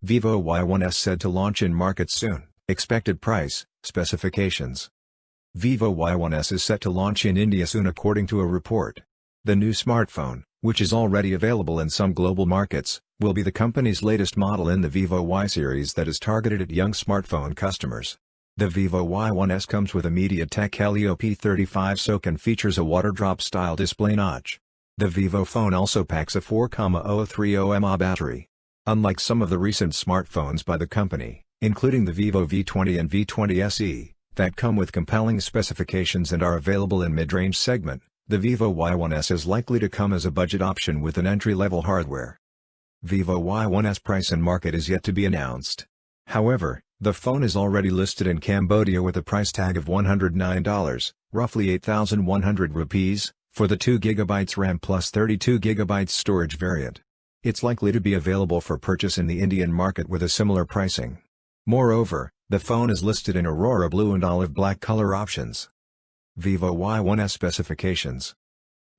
Vivo Y1s said to launch in market soon. Expected price, specifications. Vivo Y1s is set to launch in India soon according to a report. The new smartphone, which is already available in some global markets, will be the company's latest model in the Vivo Y series that is targeted at young smartphone customers. The Vivo Y1s comes with a MediaTek Helio P35 SoC and features a water drop style display notch. The Vivo phone also packs a 4,030 mAh battery. Unlike some of the recent smartphones by the company, including the Vivo V20 and V20 SE, that come with compelling specifications and are available in mid-range segment, the Vivo Y1s is likely to come as a budget option with an entry-level hardware. Vivo Y1s price and market is yet to be announced. However, the phone is already listed in Cambodia with a price tag of $109, roughly 8,100 rupees, for the 2GB RAM plus 32GB storage variant. It's likely to be available for purchase in the Indian market with a similar pricing. Moreover, the phone is listed in Aurora Blue and Olive Black color options. Vivo Y1s specifications.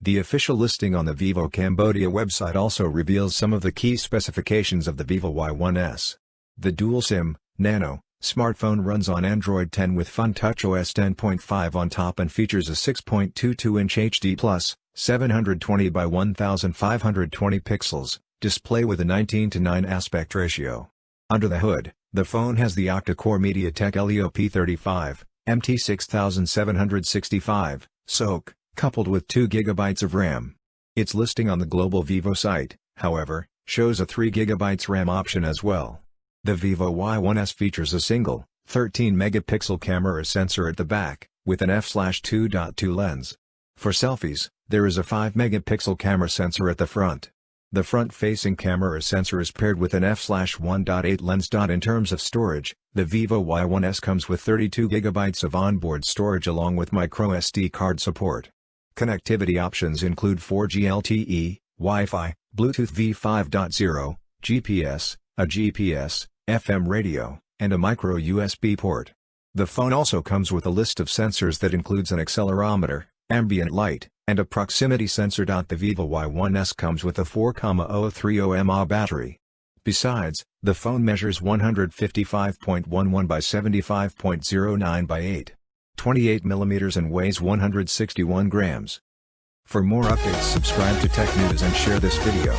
The official listing on the Vivo Cambodia website also reveals some of the key specifications of the Vivo Y1s. The dual SIM, Nano, smartphone runs on Android 10 with FunTouch OS 10.5 on top and features a 6.22-inch HD+, 720 by 1520 pixels, display with a 19:9 aspect ratio. Under the hood, the phone has the octa-core MediaTek Helio P35, MT6765, SoC, coupled with 2GB of RAM. Its listing on the global Vivo site, however, shows a 3GB RAM option as well. The Vivo Y1s features a single, 13-megapixel camera sensor at the back, with an f/2.2 lens. For selfies, there is a 5-megapixel camera sensor at the front. The front-facing camera sensor is paired with an f/1.8 lens. In terms of storage, the Vivo Y1s comes with 32GB of onboard storage along with microSD card support. Connectivity options include 4G LTE, Wi-Fi, Bluetooth V5.0, GPS, a GPS, FM radio, and a micro USB port. The phone also comes with a list of sensors that includes an accelerometer, ambient light, and a proximity sensor. The Vivo Y1s comes with a 4,030 mAh battery. Besides, the phone measures 155.11 by 75.09 by 8.28 mm and weighs 161 grams. For more updates, subscribe to Tech News and share this video.